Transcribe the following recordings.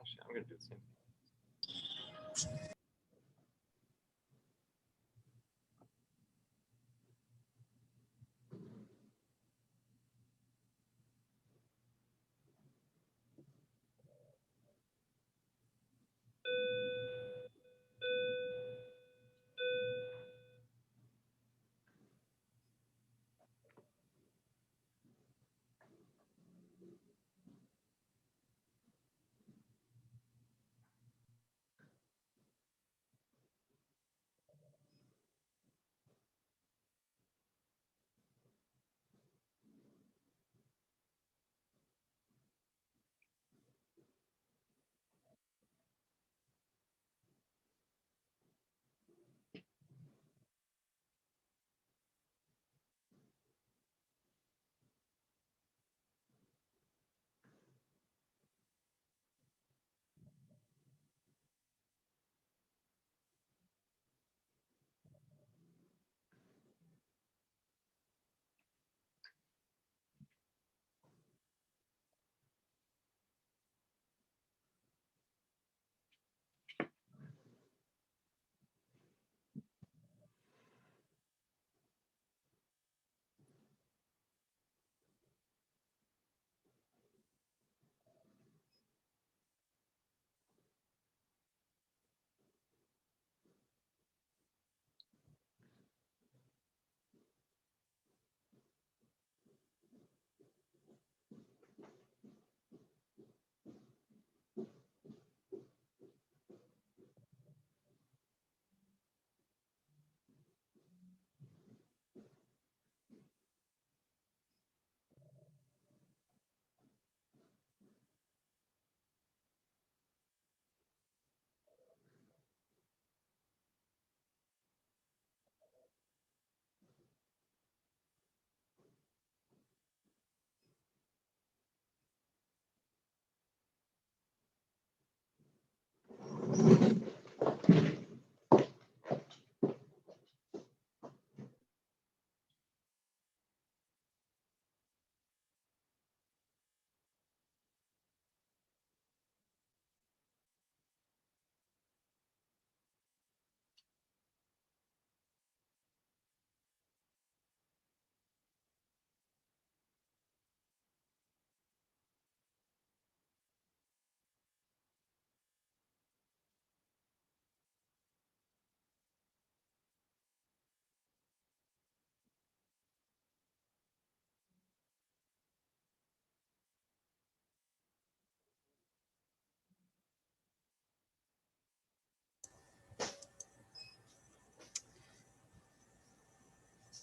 Actually, I'm going to do the same thing.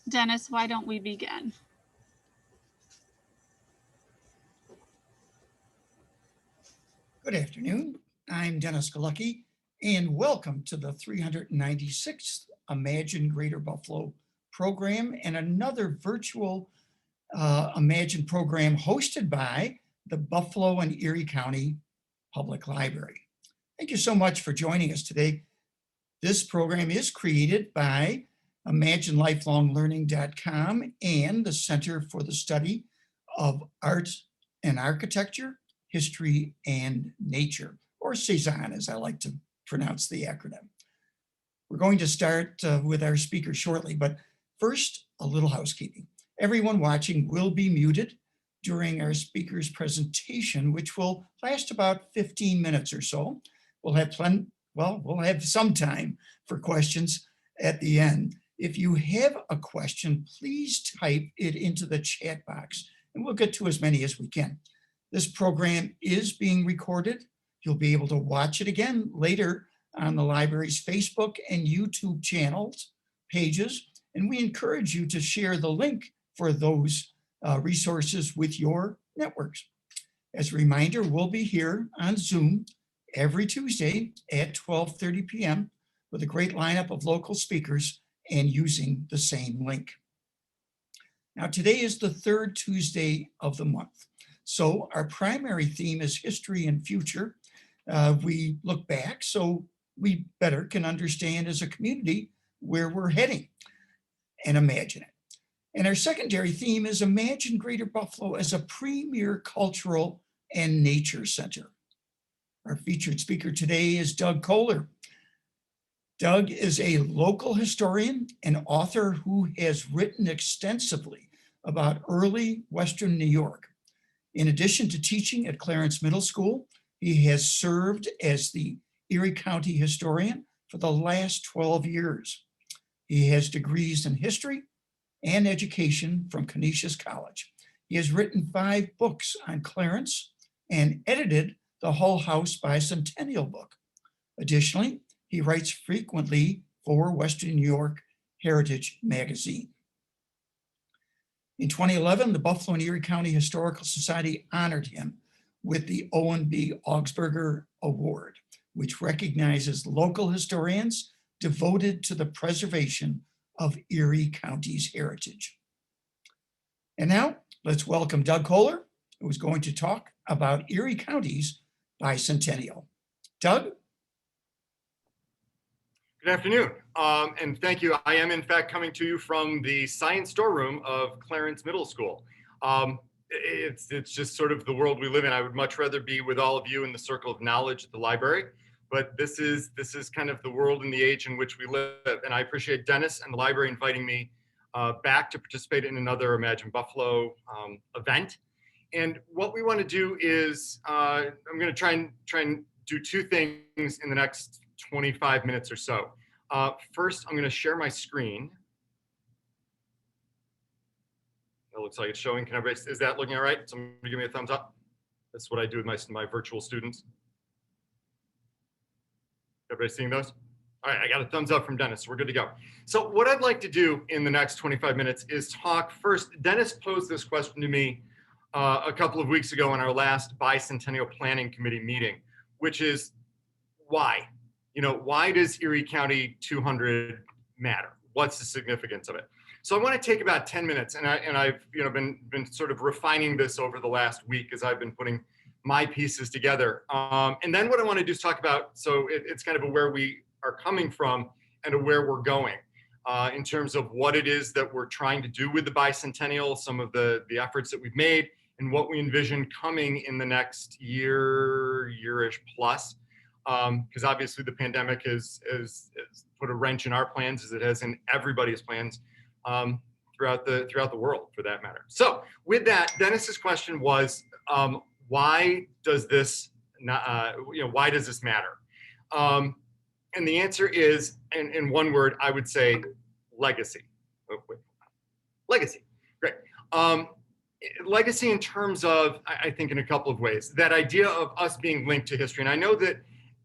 Dennis, why don't we begin? Good afternoon. I'm Dennis Galucki, and welcome to the 396th Imagine Greater Buffalo program and another virtual Imagine program hosted by the Buffalo and Erie County Public Library. Thank you so much for joining us today. This program is created by ImagineLifelongLearning.com and the Center for the Study of Art and Architecture, History, and Nature, or C-SAAHN, as I like to pronounce the acronym. We're going to start with our speaker shortly, but first, a little housekeeping. Everyone watching will be muted during our speaker's presentation, which will last about 15 minutes or so. We'll have some time for questions at the end. If you have a question, please type it into the chat box, and we'll get to as many as we can. This program is being recorded. You'll be able to watch it again later on the library's Facebook and YouTube channels, pages, and we encourage you to share the link for those resources with your networks. As a reminder, we'll be here on Zoom every Tuesday at 12:30 p.m. with a great lineup of local speakers and using the same link. Now, today is the third Tuesday of the month. So our primary theme is history and future. We look back so we better can understand as a community where we're heading and imagine it. And our secondary theme is Imagine Greater Buffalo as a premier cultural and nature center. Our featured speaker today is Doug Kohler. Doug is a local historian and author who has written extensively about early Western New York. In addition to teaching at Clarence Middle School, he has served as the Erie County Historian for the last 12 years. He has degrees in history and education from Canisius College. He has written 5 books on Clarence and edited the Hull House Bicentennial book. Additionally, he writes frequently for Western New York Heritage Magazine. In 2011, the Buffalo and Erie County Historical Society honored him with the Owen B. Augsburger Award, which recognizes local historians devoted to the preservation of Erie County's heritage. And now let's welcome Doug Kohler, who is going to talk about Erie County's bicentennial. Doug? Good afternoon, and thank you. I am in fact coming to you from the science storeroom of Clarence Middle School. It's just sort of the world we live in. I would much rather be with all of you in the circle of knowledge at the library, but this is kind of the world and the age in which we live. And I appreciate Dennis and the library inviting me back to participate in another Imagine Buffalo event. And what we want to do is I'm going to try and do 2 things in the next 25 minutes or so. First, I'm going to share my screen. It looks like it's showing. Can everybody, is that looking all right? Somebody give me a thumbs up. That's what I do with my virtual students. Everybody seeing those? All right, I got a thumbs up from Dennis, so we're good to go. So what I'd like to do in the next 25 minutes is talk first. Dennis posed this question to me a couple of weeks ago in our last Bicentennial Planning Committee meeting, which is why? You know, why does Erie County 200 matter? What's the significance of it? So I want to take about 10 minutes, and I've been sort of refining this over the last week as I've been putting my pieces together. And then what I want to do is talk about, so it's kind of a where we are coming from and a where we're going in terms of what it is that we're trying to do with the bicentennial, some of the efforts that we've made, and what we envision coming in the next year-ish plus. Because obviously the pandemic has put a wrench in our plans, as it has in everybody's plans throughout the world, for that matter. So with that, Dennis's question was, why does this why does this matter? And the answer is, in one word, I would say legacy. Oh, wait. Legacy. Great. Legacy in terms of, I think, in a couple of ways. That idea of us being linked to history, and I know that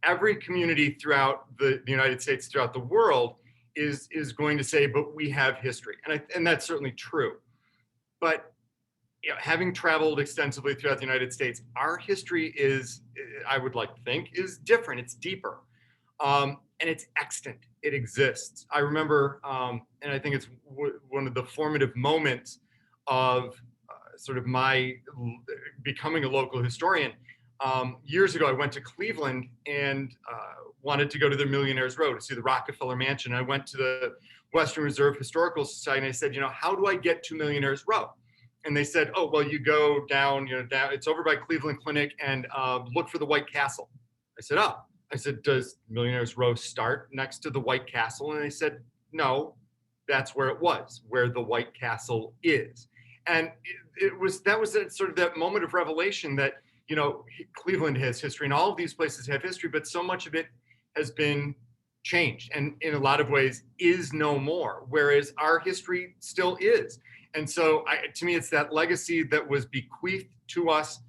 every community throughout the United States, throughout the world, is going to say, but we have history, and that's certainly true. But having traveled extensively throughout the United States, our history is, I would like to think, is different. It's deeper, and it's extant. It exists. I remember, and I think it's one of the formative moments of sort of my becoming a local historian. Years ago, I went to Cleveland and wanted to go to the Millionaires Row to see the Rockefeller Mansion. I went to the Western Reserve Historical Society and I said, how do I get to Millionaires Row? And they said, oh, well, you go down, down, it's over by Cleveland Clinic, and look for the White Castle. I said, oh. I said, does Millionaires Row start next to the White Castle? And they said, no, that's where it was, where the White Castle is. And that was sort of that moment of revelation that, Cleveland has history and all of these places have history, but so much of it has been changed and in a lot of ways is no more, whereas our history still is. And so to me, it's that legacy that was bequeathed to us,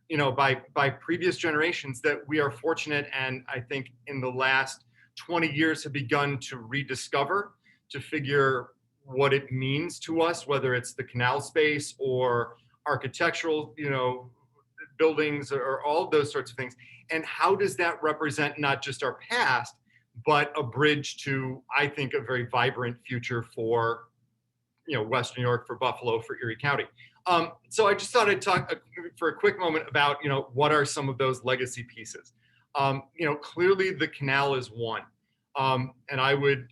by previous generations that we are fortunate, and I think in the last 20 years have begun to rediscover, to figure what it means to us, whether it's the canal space or architectural, buildings or all those sorts of things. And how does that represent not just our past, but a bridge to, I think, a very vibrant future for, Western New York, for Buffalo, for Erie County. So I just thought I'd talk for a quick moment about, what are some of those legacy pieces? Clearly the canal is one. And I would,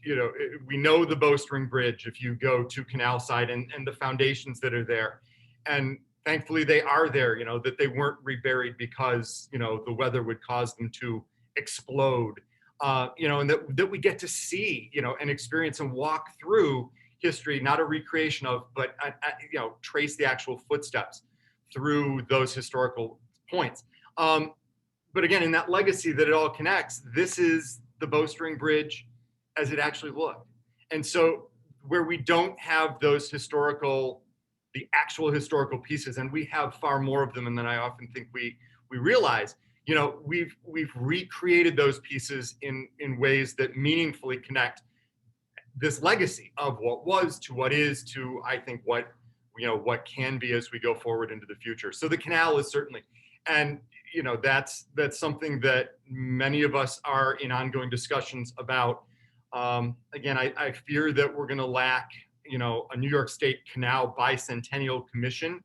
we know the Bowstring Bridge if you go to Canal Side and the foundations that are there. And thankfully they are there, that they weren't reburied because, the weather would cause them to explode, and that we get to see, and experience and walk through history, not a recreation of, but, trace the actual footsteps through those historical points. But again, in that legacy that it all connects, this is the Bowstring Bridge as it actually looked. And so where we don't have those the actual historical pieces, and we have far more of them than I often think we realize, we've recreated those pieces in ways that meaningfully connect this legacy of what was to what is to, I think, what can be as we go forward into the future. So the canal is certainly, and that's something that many of us are in ongoing discussions about. Again, I fear that we're going to lack, a New York State Canal Bicentennial Commission,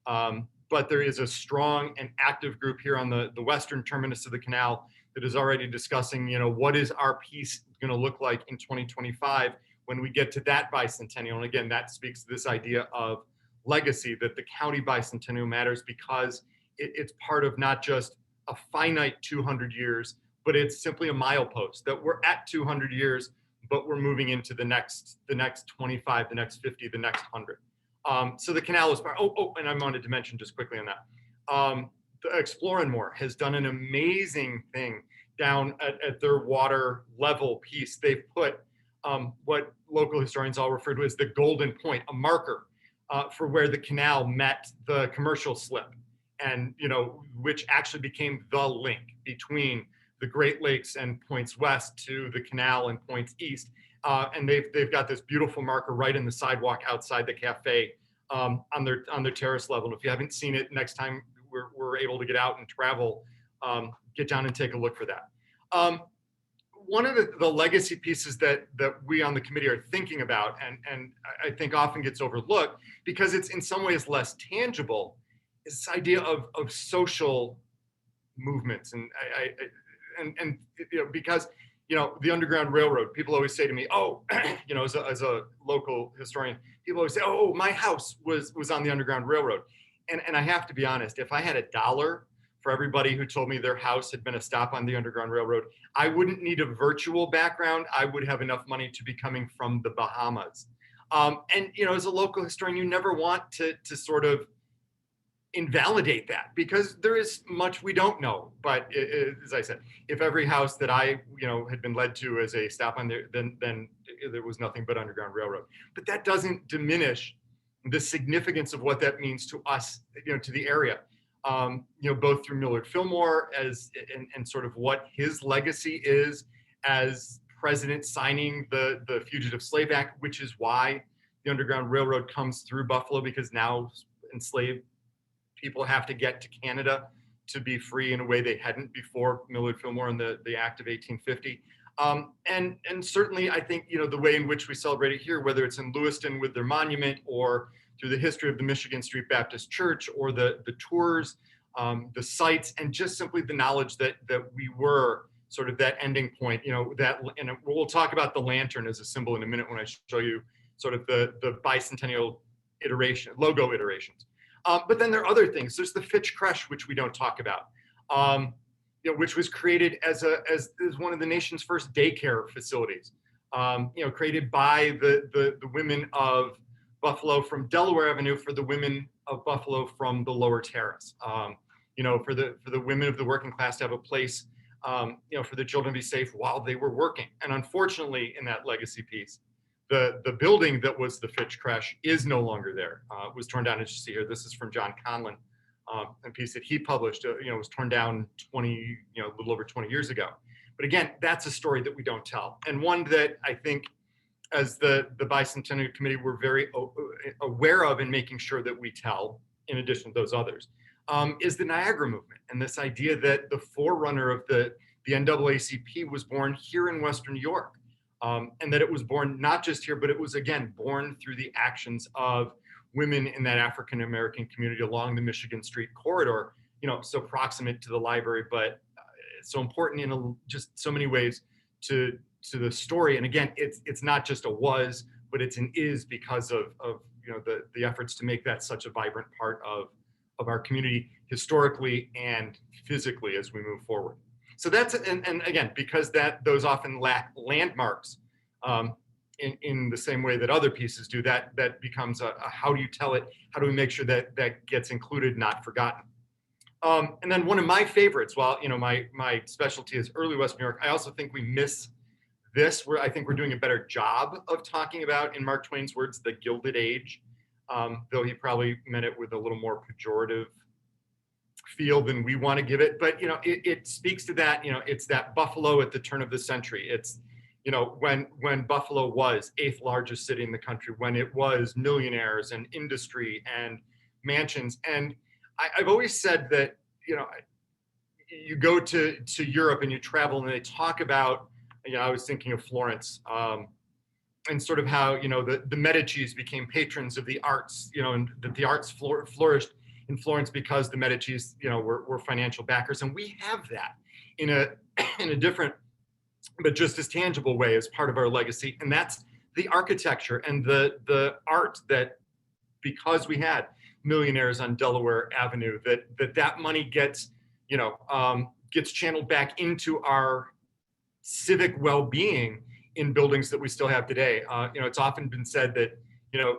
but there is a strong and active group here on the western terminus of the canal that is already discussing, what is our piece going to look like in 2025 when we get to that bicentennial. And again, that speaks to this idea of legacy, that the county bicentennial matters because it's part of not just a finite 200 years, but it's simply a milepost that we're at 200 years, but we're moving into the next 25, the next 50, the next 100. So the canal is part. And I wanted to mention just quickly on that. The Explore and More has done an amazing thing down at their water level piece. They've put what local historians all refer to as the golden point, a marker for where the canal met the commercial slip, and which actually became the link between the Great Lakes and points west to the canal and points east. And they've got this beautiful marker right in the sidewalk outside the cafe on their terrace level. And if you haven't seen it, next time we're able to get out and travel, get down and take a look for that. One of the legacy pieces that we on the committee are thinking about, and I think often gets overlooked because it's in some ways less tangible, is this idea of social movements. And because the Underground Railroad, people always say to me, as a local historian, people always say, oh, my house was on the Underground Railroad. And I have to be honest, if I had $1 for everybody who told me their house had been a stop on the Underground Railroad, I wouldn't need a virtual background. I would have enough money to be coming from the Bahamas. And as a local historian, you never want to sort of invalidate that because there is much we don't know. But as I said, if every house that I had been led to as a stop on there, then there was nothing but Underground Railroad. But that doesn't diminish the significance of what that means to us, to the area. Both through Millard Fillmore and sort of what his legacy is as president, signing the Fugitive Slave Act, which is why the Underground Railroad comes through Buffalo, because now enslaved people have to get to Canada to be free in a way they hadn't before Millard Fillmore and the Act of 1850. And certainly, I think, the way in which we celebrate it here, whether it's in Lewiston with their monument or through the history of the Michigan Street Baptist Church or the tours, the sites, and just simply the knowledge that we were sort of that ending point, and we'll talk about the lantern as a symbol in a minute when I show you sort of the bicentennial logo iterations. But then there are other things. There's the Fitch Creche, which we don't talk about, which was created as one of the nation's first daycare facilities, created by the women of Buffalo from Delaware Avenue for the women of Buffalo from the Lower Terrace, for the women of the working class to have a place, for the children to be safe while they were working. And unfortunately, in that legacy piece, the building that was the Fitch Creche is no longer there. It was torn down, as you see here. This is from John Conlon, a piece that he published. It was torn down a little over 20 years ago. But again, that's a story that we don't tell, and one that I think, as the Bicentennial Committee, we're very aware of and making sure that we tell, in addition to those others, is the Niagara Movement, and this idea that the forerunner of the NAACP was born here in Western New York. And that it was born not just here, but it was, again, born through the actions of women in that African-American community along the Michigan Street corridor, so proximate to the library, but so important in just so many ways to the story. And again, it's not just a was, but it's an is because of the efforts to make that such a vibrant part of our community historically and physically as we move forward. So that's, and again, because those often lack landmarks in the same way that other pieces do, that becomes a how do you tell it? How do we make sure that gets included, not forgotten? And then one of my favorites, while my specialty is early West New York, I also think we miss this, where I think we're doing a better job of talking about, in Mark Twain's words, the Gilded Age, though he probably meant it with a little more pejorative feel than we want to give it. But it speaks to that. It's that Buffalo at the turn of the century. It's when Buffalo was 8th largest city in the country, when it was millionaires and industry and mansions. And I've always said that you go to Europe and you travel and they talk about, I was thinking of Florence, and sort of how the Medicis became patrons of the arts, and that the arts flourished in Florence because the Medicis were financial backers. And we have that in a different but just as tangible way as part of our legacy, and that's the architecture and the art, that because we had millionaires on Delaware Avenue, that money gets channeled back into our civic well-being in buildings that we still have today. It's often been said that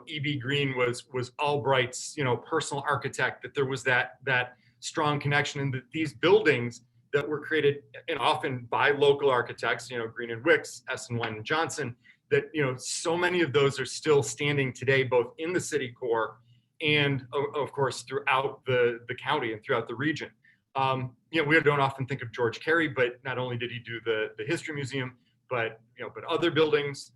E.B. Green was Albright's personal architect, that there was that strong connection, and that these buildings that were created and often by local architects, Green and Wicks, S&Wine and Johnson, that so many of those are still standing today, both in the city core and of course throughout the county and throughout the region. We don't often think of George Carey, but not only did he do the History Museum, but other buildings.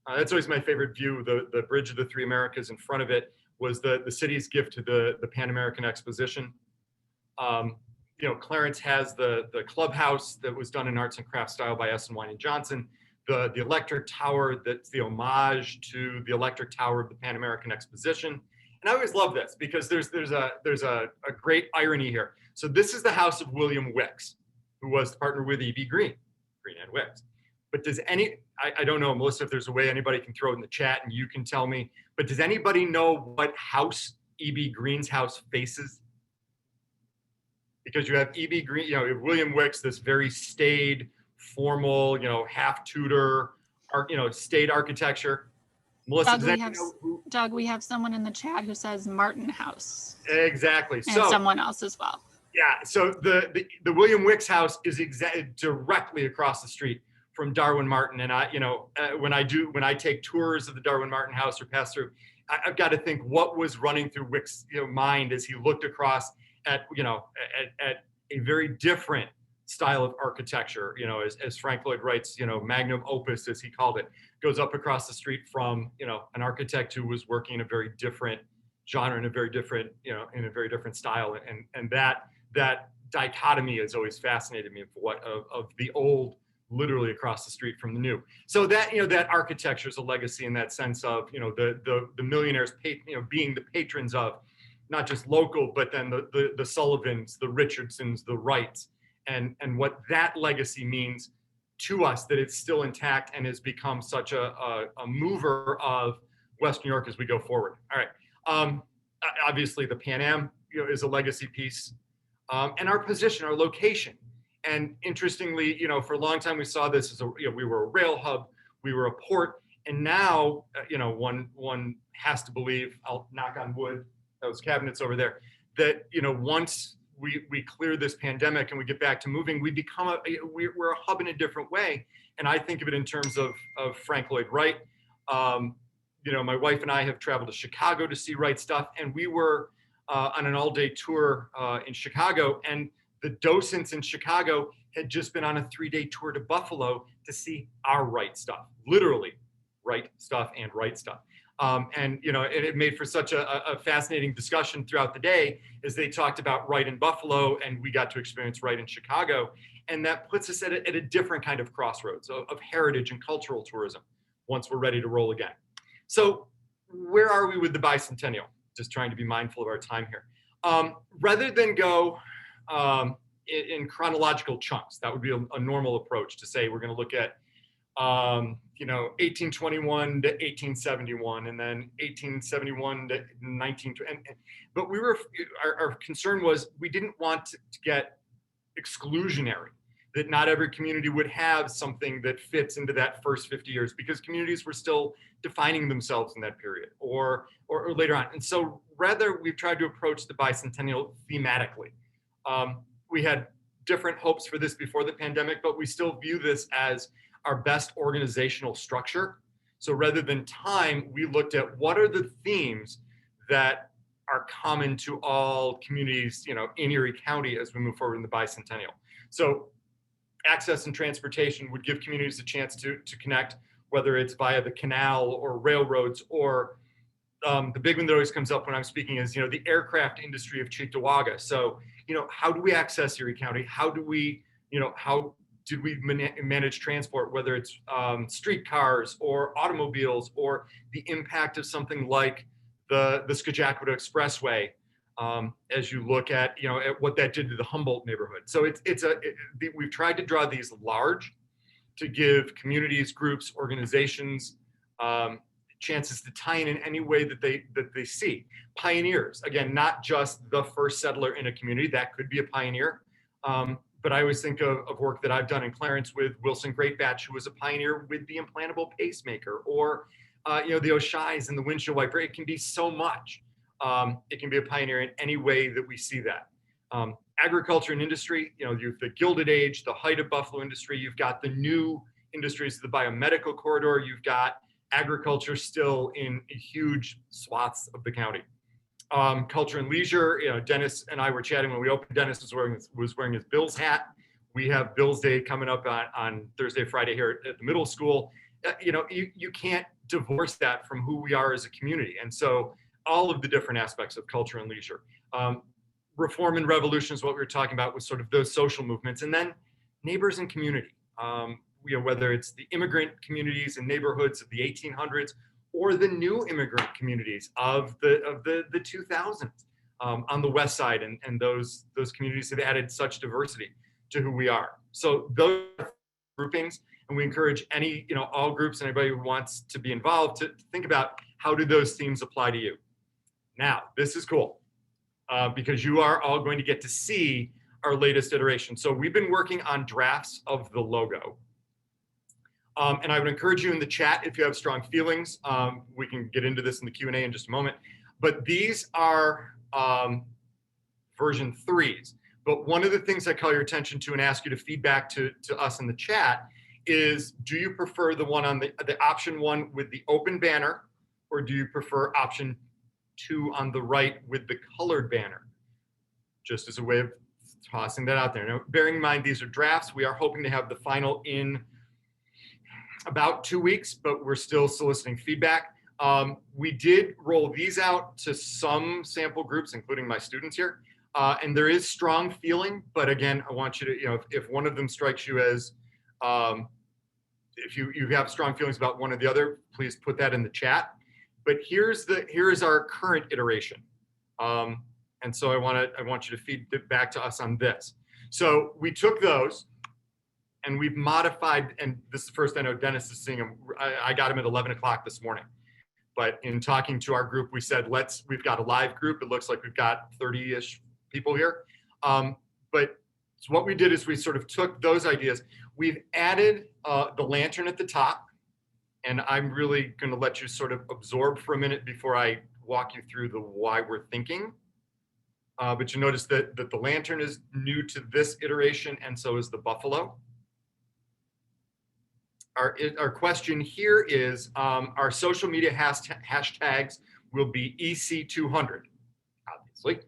That's always my favorite view. The Bridge of the Three Americas, in front of it was the city's gift to the Pan American Exposition. Clarence has the clubhouse that was done in arts and crafts style by S&Wine and Johnson. The electric tower, that's the homage to the electric tower of the Pan American Exposition. And I always love this because there's a great irony here. So this is the house of William Wicks, who was partnered with E.B. Green and Wicks. But I don't know, Melissa, if there's a way anybody can throw it in the chat and you can tell me, but does anybody know what house E.B. Green's house faces? Because you have E.B. Green, William Wicks, this very staid, formal, half Tudor, staid architecture. Melissa, Doug, we have someone in the chat who says Martin House. Exactly. And someone else as well. Yeah. So the William Wicks house is directly across the street from Darwin Martin. And when I take tours of the Darwin Martin house or pass through, I've got to think what was running through Wicks' mind as he looked across at a very different style of architecture, as Frank Lloyd Wright's, magnum opus, as he called it, goes up across the street from, an architect who was working in a very different genre, in a very different style. And that dichotomy has always fascinated me of the old literally across the street from the new. So that, that architecture is a legacy in that sense of, the millionaires, being the patrons of not just local, but then the Sullivans, the Richardsons, the Wrights, and what that legacy means to us, that it's still intact and has become such a mover of West New York as we go forward. All right. Obviously the Pan Am, is a legacy piece, and our position, our location. And interestingly, for a long time we saw this as we were a rail hub, we were a port, and now, one has to believe, I'll knock on wood, those cabinets over there, that, once we clear this pandemic and we get back to moving, we're a hub in a different way. And I think of it in terms of Frank Lloyd Wright. My wife and I have traveled to Chicago to see Wright stuff, and we were on an all-day tour in Chicago, and the docents in Chicago had just been on a 3-day tour to Buffalo to see our Wright stuff, literally Wright stuff and Wright stuff. And it made for such a fascinating discussion throughout the day as they talked about Wright in Buffalo, and we got to experience Wright in Chicago. And that puts us at a different kind of crossroads of heritage and cultural tourism once we're ready to roll again. So where are we with the Bicentennial? Just trying to be mindful of our time here. Rather than go in chronological chunks, that would be a normal approach to say we're going to look at 1821 to 1871, and then 1871 to 1920. But our concern was we didn't want to get exclusionary, that not every community would have something that fits into that first 50 years, because communities were still defining themselves in that period or later on. And so rather, we've tried to approach the bicentennial thematically. We had different hopes for this before the pandemic, but we still view this as our best organizational structure. So rather than time, we looked at what are the themes that are common to all communities, in Erie County as we move forward in the bicentennial. So access and transportation would give communities a chance to connect, whether it's via the canal or railroads, or the big one that always comes up when I'm speaking is, the aircraft industry of Cheektowaga. So, how do we access Erie County? How do we, how did we manage transport, whether it's streetcars or automobiles, or the impact of something like the Skajackwada Expressway, as you look at, at what that did to the Humboldt neighborhood. So we've tried to draw these large to give communities, groups, organizations, chances to tie in any way that they see. Pioneers, again, not just the first settler in a community, that could be a pioneer. But I always think of work that I've done in Clarence with Wilson Greatbatch, who was a pioneer with the implantable pacemaker, or the O'Sheas and the windshield wiper. It can be so much. It can be a pioneer in any way that we see that. Agriculture and industry, you've the Gilded Age, the height of Buffalo industry. You've got the new industries, the biomedical corridor. You've got agriculture still in huge swaths of the county. Culture and leisure, Dennis and I were chatting when we opened. Dennis was wearing his Bills hat. We have Bills Day coming up on Thursday, Friday here at the middle school. You can't divorce that from who we are as a community. And so all of the different aspects of culture and leisure. Reform and revolution is what we were talking about, with sort of those social movements. And then neighbors and community, whether it's the immigrant communities and neighborhoods of the 1800s, or the new immigrant communities of the 2000s on the west side, and those communities have added such diversity to who we are. So those groupings, and we encourage all groups and anybody who wants to be involved to think about, how do those themes apply to you? Now, this is cool because you are all going to get to see our latest iteration. So we've been working on drafts of the logo. And I would encourage you in the chat, if you have strong feelings, we can get into this in the Q&A in just a moment. But these are version 3s. But one of the things I call your attention to and ask you to feedback to us in the chat is, do you prefer the one on the option 1 with the open banner, or do you prefer option 2 on the right with the colored banner? Just as a way of tossing that out there. Now, bearing in mind, these are drafts. We are hoping to have the final in about 2 weeks, but we're still soliciting feedback. We did roll these out to some sample groups, including my students here. And there is strong feeling, but again, I want you to, if one of them strikes you as, if you have strong feelings about one or the other, please put that in the chat. But here is our current iteration. And so I want you to feed it back to us on this. So we took those and we've modified, and this is the first I know Dennis is seeing them. I got him at 11 o'clock this morning. But in talking to our group, we said, we've got a live group. It looks like we've got 30-ish people here. But so what we did is we sort of took those ideas. We've added the lantern at the top. And I'm really going to let you sort of absorb for a minute before I walk you through the why we're thinking. But you notice that the lantern is new to this iteration, and so is the buffalo. Our question here is, our social media hashtags will be EC200, obviously.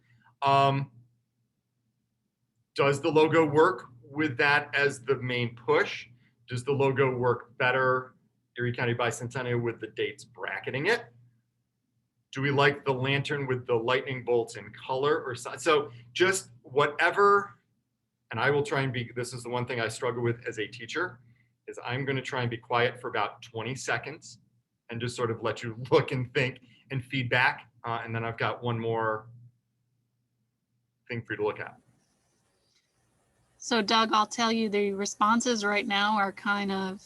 Does the logo work with that as the main push? Does the logo work better, Erie County Bicentennial, with the dates bracketing it? Do we like the lantern with the lightning bolts in color or so? So just whatever, and I will try and be, this is the one thing I struggle with as a teacher, is I'm going to try and be quiet for about 20 seconds and just sort of let you look and think and feedback. And then I've got one more thing for you to look at. So Doug, I'll tell you, the responses right now are kind of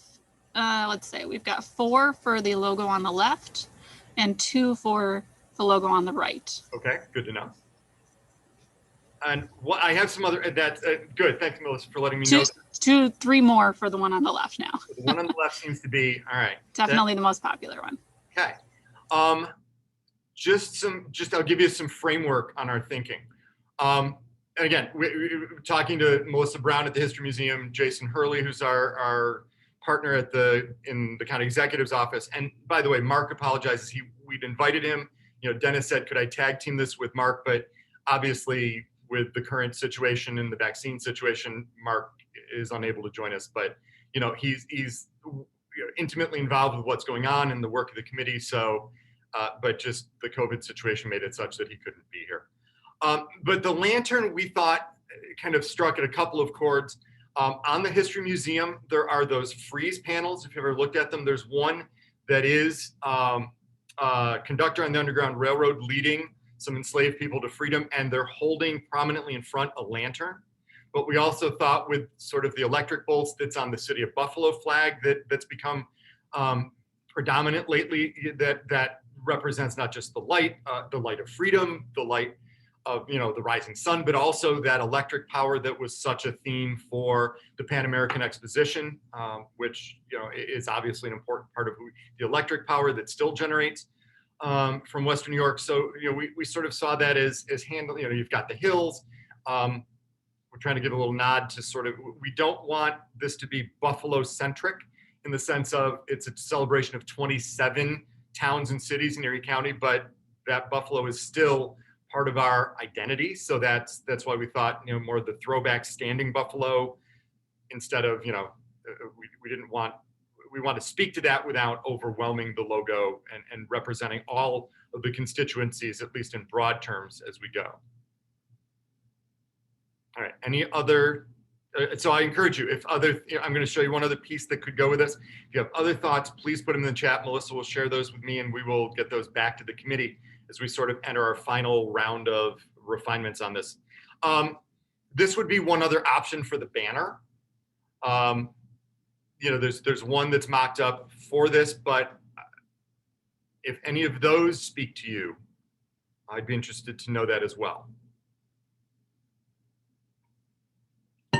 let's say we've got 4 for the logo on the left and 2 for the logo on the right. Okay, good to know. And what I have some other, that's good. Thanks, Melissa, for letting me know. 3 more for the one on the left now. The one on the left seems to be, all right. Definitely the most popular one. Okay. I'll give you some framework on our thinking. And again, we're talking to Melissa Brown at the History Museum, Jason Hurley, who's our partner in the county executive's office. And by the way, Mark apologizes. We'd invited him. Dennis said, could I tag team this with Mark? But obviously, with the current situation and the vaccine situation, Mark is unable to join us. But he's intimately involved with what's going on in the work of the committee. So, but just the COVID situation made it such that he couldn't be here. But the lantern, we thought, kind of struck at a couple of chords. On the History Museum, there are those frieze panels. If you've ever looked at them, there's one that is conductor on the Underground Railroad leading some enslaved people to freedom, and they're holding prominently in front a lantern. But we also thought with sort of the electric bolts that's on the City of Buffalo flag that's become predominant lately, that represents not just the light of freedom, the light of the rising sun, but also that electric power that was such a theme for the Pan American Exposition, which is obviously an important part of the electric power that still generates from Western New York. So we sort of saw that as handling. You've got the hills. We're trying to give a little nod to sort of, we don't want this to be Buffalo centric in the sense of it's a celebration of 27 towns and cities in Erie County, but that Buffalo is still part of our identity. So that's why we thought, more of the throwback standing Buffalo instead of, we want to speak to that without overwhelming the logo and representing all of the constituencies, at least in broad terms, as we go. All right, any other, so I encourage you, I'm going to show you one other piece that could go with this. If you have other thoughts, please put them in the chat. Melissa will share those with me and we will get those back to the committee as we sort of enter our final round of refinements on this. This would be one other option for the banner. There's one that's mocked up for this, but if any of those speak to you, I'd be interested to know that as well.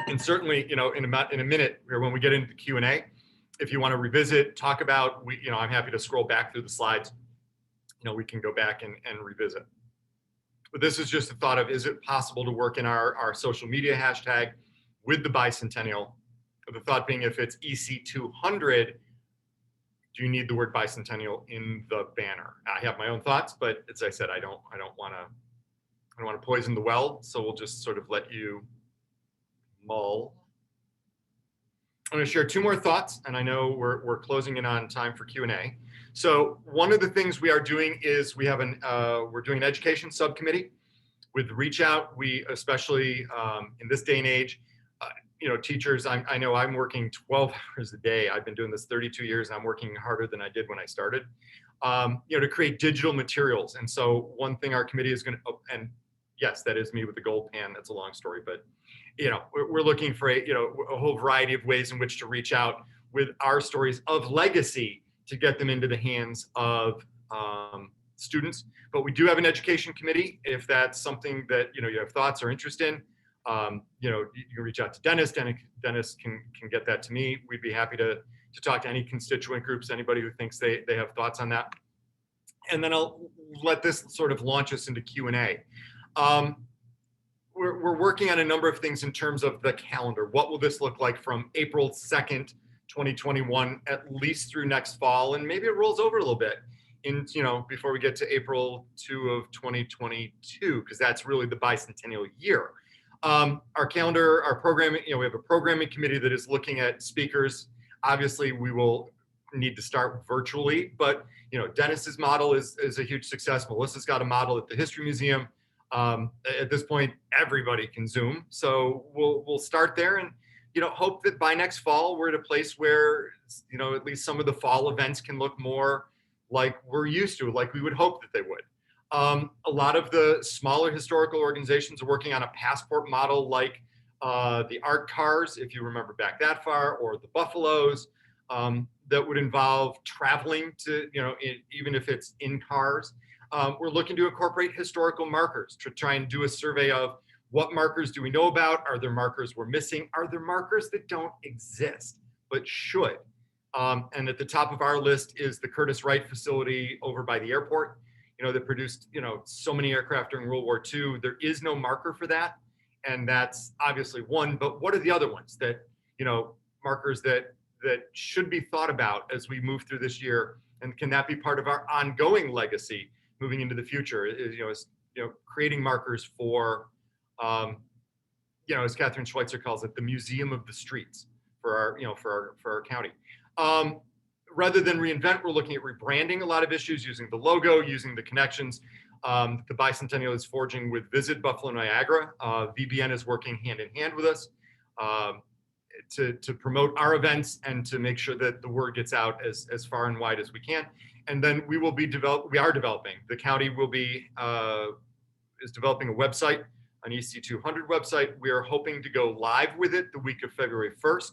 And certainly, in a minute, or when we get into the Q&A, if you want to revisit, talk about, I'm happy to scroll back through the slides. We can go back and revisit. But this is just a thought of, is it possible to work in our social media hashtag with the bicentennial? The thought being, if it's EC200, do you need the word bicentennial in the banner? I have my own thoughts, but as I said, I don't want to poison the well. So we'll just sort of let you mull. I'm going to share 2 more thoughts, and I know we're closing in on time for Q&A. So one of the things we are doing is we're doing an education subcommittee with Reach Out. We especially in this day and age, teachers, I know I'm working 12 hours a day. I've been doing this 32 years and I'm working harder than I did when I started, to create digital materials. And so one thing our committee is going to, and yes, that is me with the gold pan. That's a long story, but we're looking for a whole variety of ways in which to reach out with our stories of legacy to get them into the hands of students. But we do have an education committee. If that's something that you have thoughts or interest in, you can reach out to Dennis. Dennis can get that to me. We'd be happy to talk to any constituent groups, anybody who thinks they have thoughts on that. And then I'll let this sort of launch us into Q&A. We're working on a number of things in terms of the calendar. What will this look like from April 2nd, 2021, at least through next fall? And maybe it rolls over a little bit before we get to April 2 of 2022, because that's really the bicentennial year. Our calendar, our programming, we have a programming committee that is looking at speakers. Obviously, we will need to start virtually, but Dennis's model is a huge success. Melissa's got a model at the History Museum. At this point, everybody can Zoom. So we'll start there and hope that by next fall, we're at a place where at least some of the fall events can look more like we're used to, like we would hope that they would. A lot of the smaller historical organizations are working on a passport model like the art cars, if you remember back that far, or the Buffaloes. that would involve traveling to, even if it's in cars. We're looking to incorporate historical markers to try and do a survey of what markers do we know about? Are there markers we're missing? Are there markers that don't exist but should? And at the top of our list is the Curtiss Wright facility over by the airport, that produced, so many aircraft during World War II. There is no marker for that. And that's obviously one, but what are the other ones that, markers that should be thought about as we move through this year? And can that be part of our ongoing legacy moving into the future? Is creating markers for, as Catherine Schweitzer calls it, the museum of the streets for our county. Rather than reinvent, we're looking at rebranding a lot of issues, using the logo, using the connections. The Bicentennial is forging with Visit Buffalo Niagara. VBN is working hand in hand with us to promote our events and to make sure that the word gets out as far and wide as we can. And then we are developing, the county is developing a website, an EC200 website. We are hoping to go live with it the week of February 1st,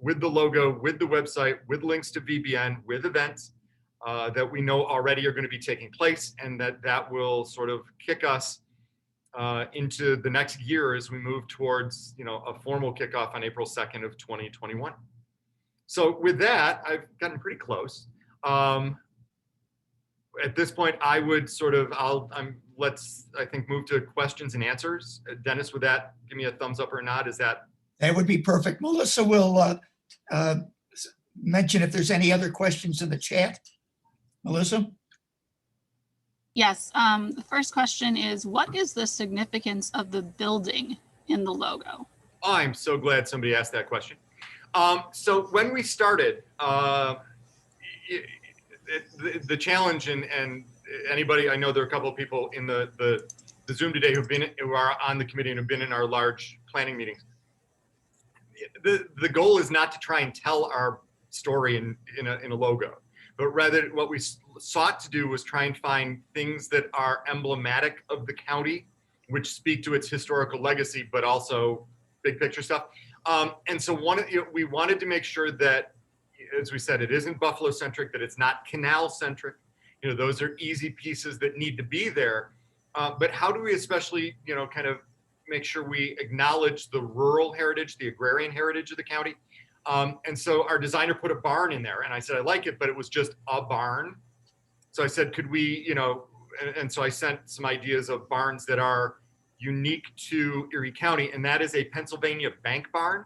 with the logo, with the website, with links to VBN, with events that we know already are going to be taking place, and that will sort of kick us into the next year as we move towards, a formal kickoff on April 2nd of 2021. So with that, I've gotten pretty close. At this point, I would let's move to questions and answers. Dennis, would that give me a thumbs up or nod? That would be perfect. Melissa will mention if there's any other questions in the chat. Melissa? Yes. The first question is, what is the significance of the building in the logo? I'm so glad somebody asked that question. So when we started, the challenge, and anybody, I know there are a couple of people in the Zoom today who are on the committee and have been in our large planning meetings. The goal is not to try and tell our story in a logo, but rather what we sought to do was try and find things that are emblematic of the county, which speak to its historical legacy, but also big picture stuff. And so we wanted to make sure that, as we said, it isn't Buffalo centric, that it's not canal centric. Those are easy pieces that need to be there. But how do we especially, kind of make sure we acknowledge the rural heritage, the agrarian heritage of the county? And so our designer put a barn in there, and I said, I like it, but it was just a barn. So I said, could we, and so I sent some ideas of barns that are unique to Erie County, and that is a Pennsylvania bank barn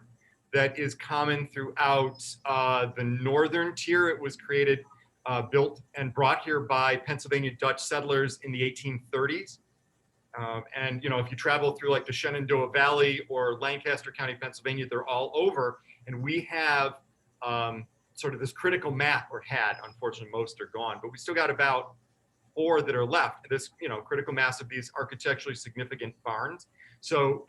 that is common throughout the northern tier. It was created, built and brought here by Pennsylvania Dutch settlers in the 1830s. And if you travel through like the Shenandoah Valley or Lancaster County, Pennsylvania, they're all over. And we have sort of this critical mass, or had, unfortunately, most are gone, but we still got about 4 that are left. This, critical mass of these architecturally significant barns. So,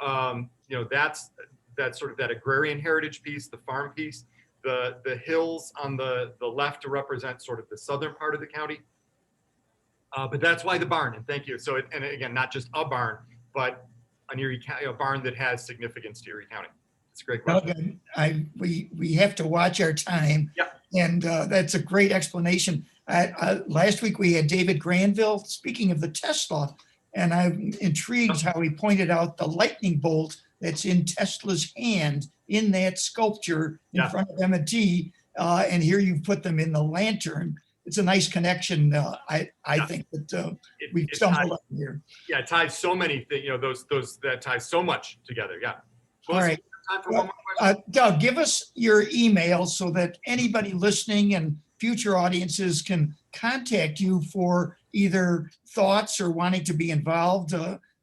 that's sort of that agrarian heritage piece, the farm piece, the hills on the left to represent sort of the southern part of the county. But that's why the barn, and thank you. So, and again, not just a barn, but an Erie County, a barn that has significance to Erie County. It's a great question. We have to watch our time. Yeah. And that's a great explanation. Last week we had David Granville speaking of the Tesla, and I'm intrigued how he pointed out the lightning bolt that's in Tesla's hand in that sculpture in front of M&T, and here you put them in the lantern. It's a nice connection. I think that we've stumbled up here. Yeah, it ties so many things. That ties so much together. Yeah. All right. Time for one more question? Doug, give us your email so that anybody listening and future audiences can contact you for either thoughts or wanting to be involved.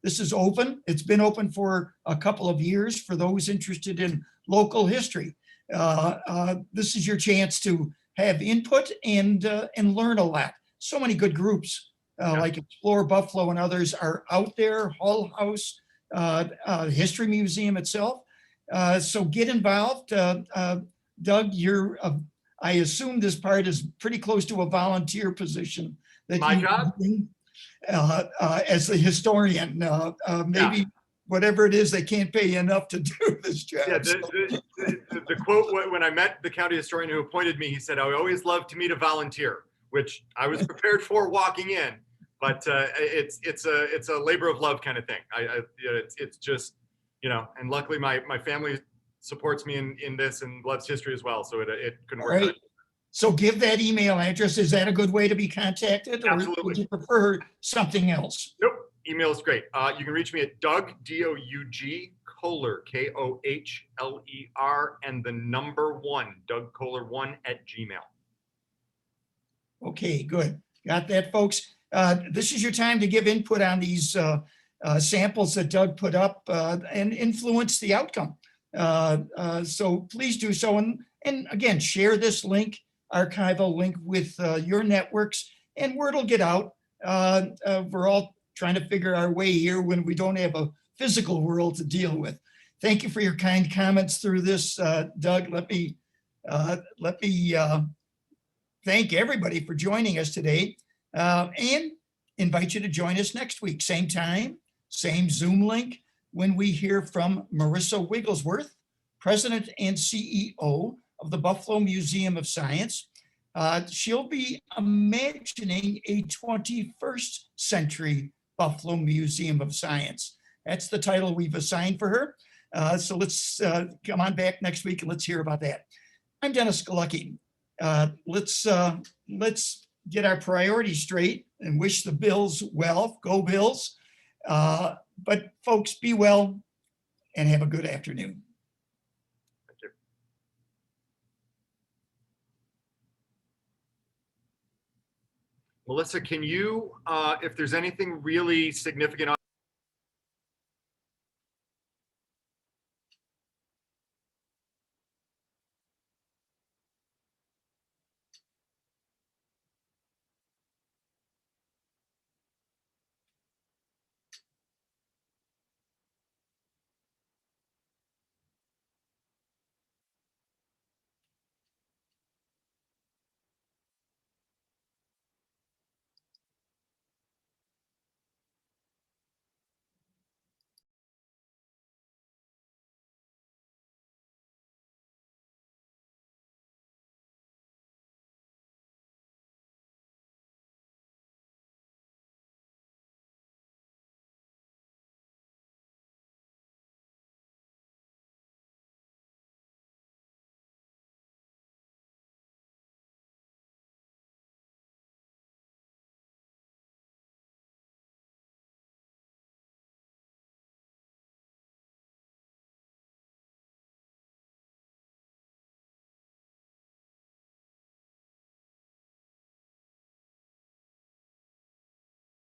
This is open. It's been open for a couple of years for those interested in local history. This is your chance to have input and learn a lot. So many good groups like Explore Buffalo and others are out there, Hull House, History Museum itself. So get involved. Doug, I assume this part is pretty close to a volunteer position. My job? As the historian, maybe whatever it is, they can't pay you enough to do this job. Yeah, the quote when I met the county historian who appointed me, he said, "I always love to meet a volunteer," which I was prepared for walking in, but it's a labor of love kind of thing. It's just, and luckily my family supports me in this and loves history as well, so it couldn't work out. So give that email address. Is that a good way to be contacted, or Absolutely. would you prefer something else? Nope. Email is great. You can reach me at Doug, D-O-U-G, Kohler, K-O-H-L-E-R, and the number 1, Doug Kohler 1 @gmail. Okay, good. Got that, folks. This is your time to give input on these samples that Doug put up and influence the outcome. So please do so. And again, share this link, archival link with your networks, and word will get out. We're all trying to figure our way here when we don't have a physical world to deal with. Thank you for your kind comments through this, Doug. Let me thank everybody for joining us today, and invite you to join us next week, same time, same Zoom link, when we hear from Marissa Wigglesworth, President and CEO of the Buffalo Museum of Science. She'll be imagining a 21st century Buffalo Museum of Science. That's the title we've assigned for her. So let's come on back next week and let's hear about that. I'm Dennis Galucki. Let's get our priorities straight and wish the Bills well. Go Bills. But folks, be well and have a good afternoon. Thank you. Melissa, can you, if there's anything really significant